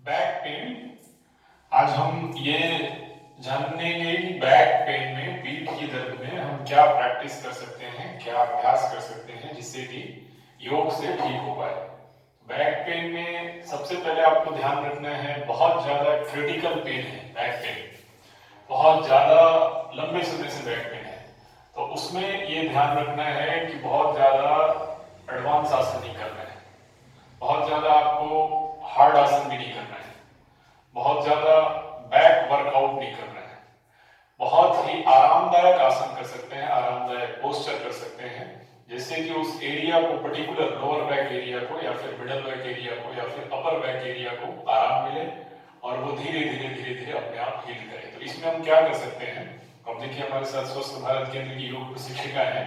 Back pain. आज हम ये जानेंगे कि बैक पेन में, पीठ की दर्द में हम क्या प्रैक्टिस कर सकते हैं, क्या अभ्यास कर सकते हैं जिससे कि योग से ठीक हो पाए। बैक पेन में सबसे पहले आपको ध्यान रखना है, बहुत ज्यादा क्रिटिकल पेन है बैक पेन, बहुत ज्यादा लंबे समय से बैक पेन है, तो उसमें ये ध्यान रखना है कि बहुत ज्यादा एडवांस आसन नहीं करना है, बहुत ज्यादा आपको हार्ड आसन भी नहीं करना है, बहुत ज्यादा बैक वर्कआउट नहीं करना है, बहुत ही आरामदायक आसन कर सकते हैं, आरामदायक पोस्चर कर सकते हैं, जिससे कि उस एरिया को, पर्टिकुलर लोअर बैक एरिया को या फिर मिडल बैक एरिया को या फिर अपर बैक एरिया को आराम मिले और वो धीरे धीरे धीरे धीरे अपने आप हील करे। तो इसमें हम क्या कर सकते हैं, अब देखिए हमारे साथ स्वस्थ भारत केंद्र की योग प्रशिक्षिका है,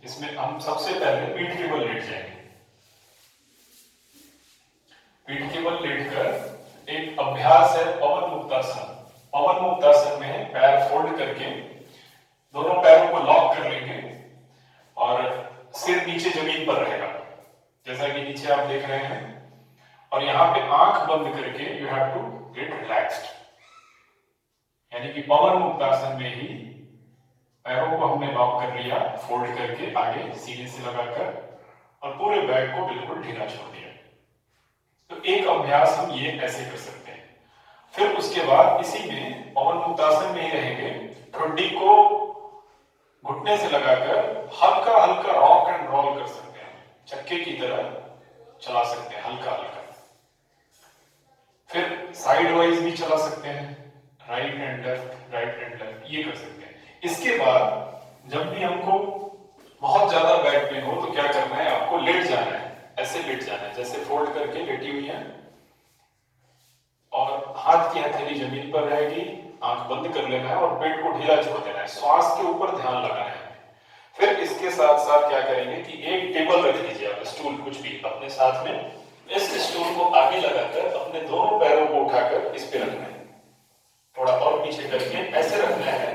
इसमें हम सबसे पहले पीठ के बल लेट जाएंगे। पीठ के बल लेटकर एक अभ्यास है पवन मुक्तासन। पवन मुक्तासन में पैर फोल्ड करके दोनों पैरों को लॉक कर लेंगे और सिर नीचे जमीन पर रहेगा, जैसा कि नीचे आप देख रहे हैं, और यहां पे आंख बंद करके you have to get relaxed, यानी कि पवन मुक्तासन में ही पैरों को हमने लॉक कर लिया, फोल्ड करके आगे सीने से लगाकर, और पूरे बैक को बिल्कुल ढीला छोड़ दिया। तो एक अभ्यास हम ये ऐसे कर सकते हैं। फिर उसके बाद इसी में पवन मुक्तासन में ही रहेंगे, ठुड्डी को घुटने से लगाकर हल्का हल्का रॉक एंड रोल कर सकते हैं, चक्के की तरह चला सकते हैं हल्का हल्का। फिर साइड वाइज भी चला सकते हैं, right and left, right and left, ये कर सकते हैं। इसके बाद जब भी हमको बहुत ज्यादा बैक पेन हो तो क्या करना है, आपको लेट जाना है, ऐसे लेट जाना है जैसे फोल्ड करके लेटी हुई है, और हाथ की हथेली जमीन पर रहेगी, आंख बंद कर लेना है और पेट को ढीला छोड़ देना है, श्वास के ऊपर ध्यान लगाना है। फिर इसके साथ साथ क्या करेंगे कि एक टेबल रख लीजिए आप, स्टूल कुछ भी अपने साथ में, इस स्टूल को आगे लगाकर अपने दोनों पैरों को उठाकर इस पे रखना है, थोड़ा और पीछे करके ऐसे रखना है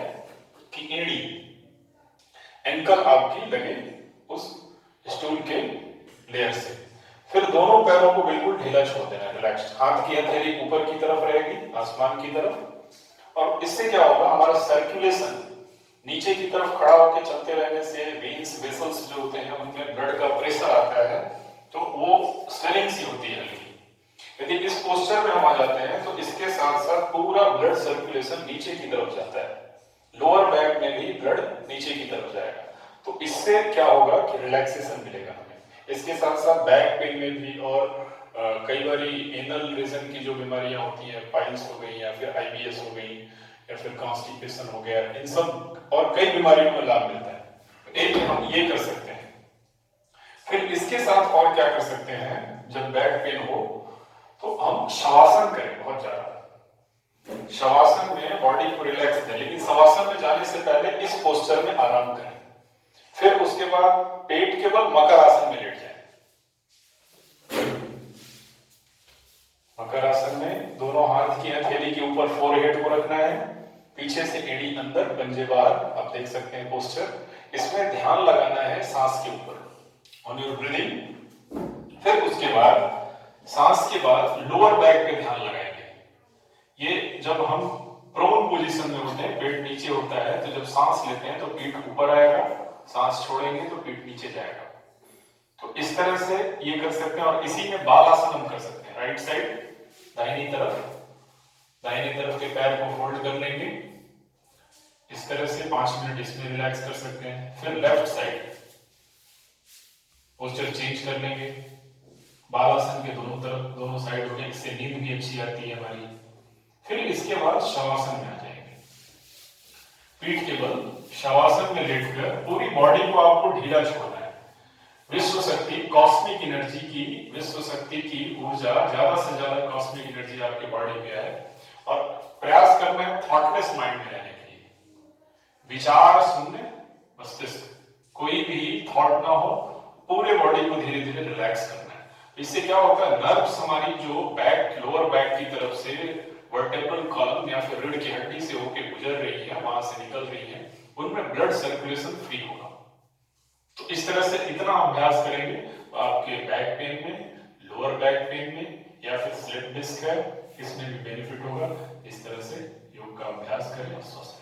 कि एड़ी, एंकल आपकी लगे उस स्टूल के लेयर से। फिर दोनों पैरों को बिल्कुल ढीला छोड़ देना है, रिलैक्स, हाथ की हथेली ऊपर की तरफ रहेगी, आसमान की तरफ, और इससे क्या होगा, हमारा सर्कुलेशन नीचे की तरफ खड़ा होकर चलते रहने से वेन्स, वेसल्स जो होते हैं उनमें ब्लड का प्रेशर आता है, तो वो स्वेलिंग सी होती है हल्की। यदि इस पोस्चर में हम आ जाते हैं तो इसके साथ साथ पूरा ब्लड सर्कुलेशन नीचे की तरफ जाता है, लोअर बैक में भी ब्लड नीचे की तरफ जाएगा, तो इससे क्या होगा कि रिलैक्सेशन मिलेगा हमें। इसके साथ साथ बैक पेन में भी, और कई बार एनल रीजन की जो बीमारियां होती हैं, पाइल्स हो गई या फिर आईबीएस हो गई या फिर कॉन्स्टिपेशन हो गया, इन सब और कई बीमारियों में लाभ मिलता है। एक हम ये कर सकते हैं। फिर इसके साथ और क्या कर सकते हैं, जब बैक पेन हो तो हम शवासन करें, बहुत ज्यादा शवासन में बॉडी को रिलैक्स दें, लेकिन शवासन में जाने से पहले इस पोस्चर में आराम करें। फिर उसके बाद पेट के बल मकर आसन में लेट जाएं। मकर आसन में दोनों हाथ की हथेली के ऊपर फोरहेड को रखना है, पीछे से एड़ी अंदर, पंजे बाहर, आप देख सकते हैं पोस्चर। इसमें ध्यान लगाना है सांस के ऊपर, ऑन योर ब्रीदिंग। फिर उसके बाद सांस के बाद लोअर बैक पे ध्यान लगाएंगे। ये जब हम प्रोन पोजीशन में होते हैं, पेट नीचे होता है, तो जब सांस लेते हैं तो पीठ ऊपर आएगा, सांस छोड़ेंगे तो पीठ नीचे जाएगा। तो इस तरह से ये कर सकते हैं, और इसी में बालासन हम कर सकते हैं। राइट साइड, दाहिनी तरफ के पैर को फोल्ड कर लेंगे, इस तरह से 5 मिनट इसमें रिलैक्स कर सकते हैं। फिर लेफ्ट साइड पोस्चर चेंज कर लेंगे, बालासन के दोनों तरफ, दोनों साइड हो गए, इससे नींद भी अच्छी आती है हमारी। फिर इसके बाद शवासन में आ जाएंगे, पीठ के बल शवासन में लेटकर पूरी बॉडी को आपको ढीला छोड़ना है। विश्व शक्ति, कॉस्मिक एनर्जी की, विश्व शक्ति की ऊर्जा, ज्यादा से ज्यादा कॉस्मिक एनर्जी आपके बॉडी में है, और प्रयास करना है थॉटलेस माइंड में रहने के लिए, विचार शून्य मस्तिष्क, कोई भी थॉट ना हो, पूरे बॉडी को धीरे धीरे रिलैक्स करना है। इससे क्या होता है, नर्व्स हमारी जो बैक, लोअर बैक की तरफ से वर्टेब्रल कॉलम या फिर रीढ़ की हड्डी से होकर गुजर रही है, वहां से निकल रही है, उनमें ब्लड सर्कुलेशन फ्री होगा। तो इस तरह से इतना अभ्यास करेंगे तो आपके बैक पेन में, लोअर बैक पेन में या फिर स्लिप डिस्क है, इसमें भी बेनिफिट होगा। इस तरह से योग का अभ्यास करें और स्वस्थ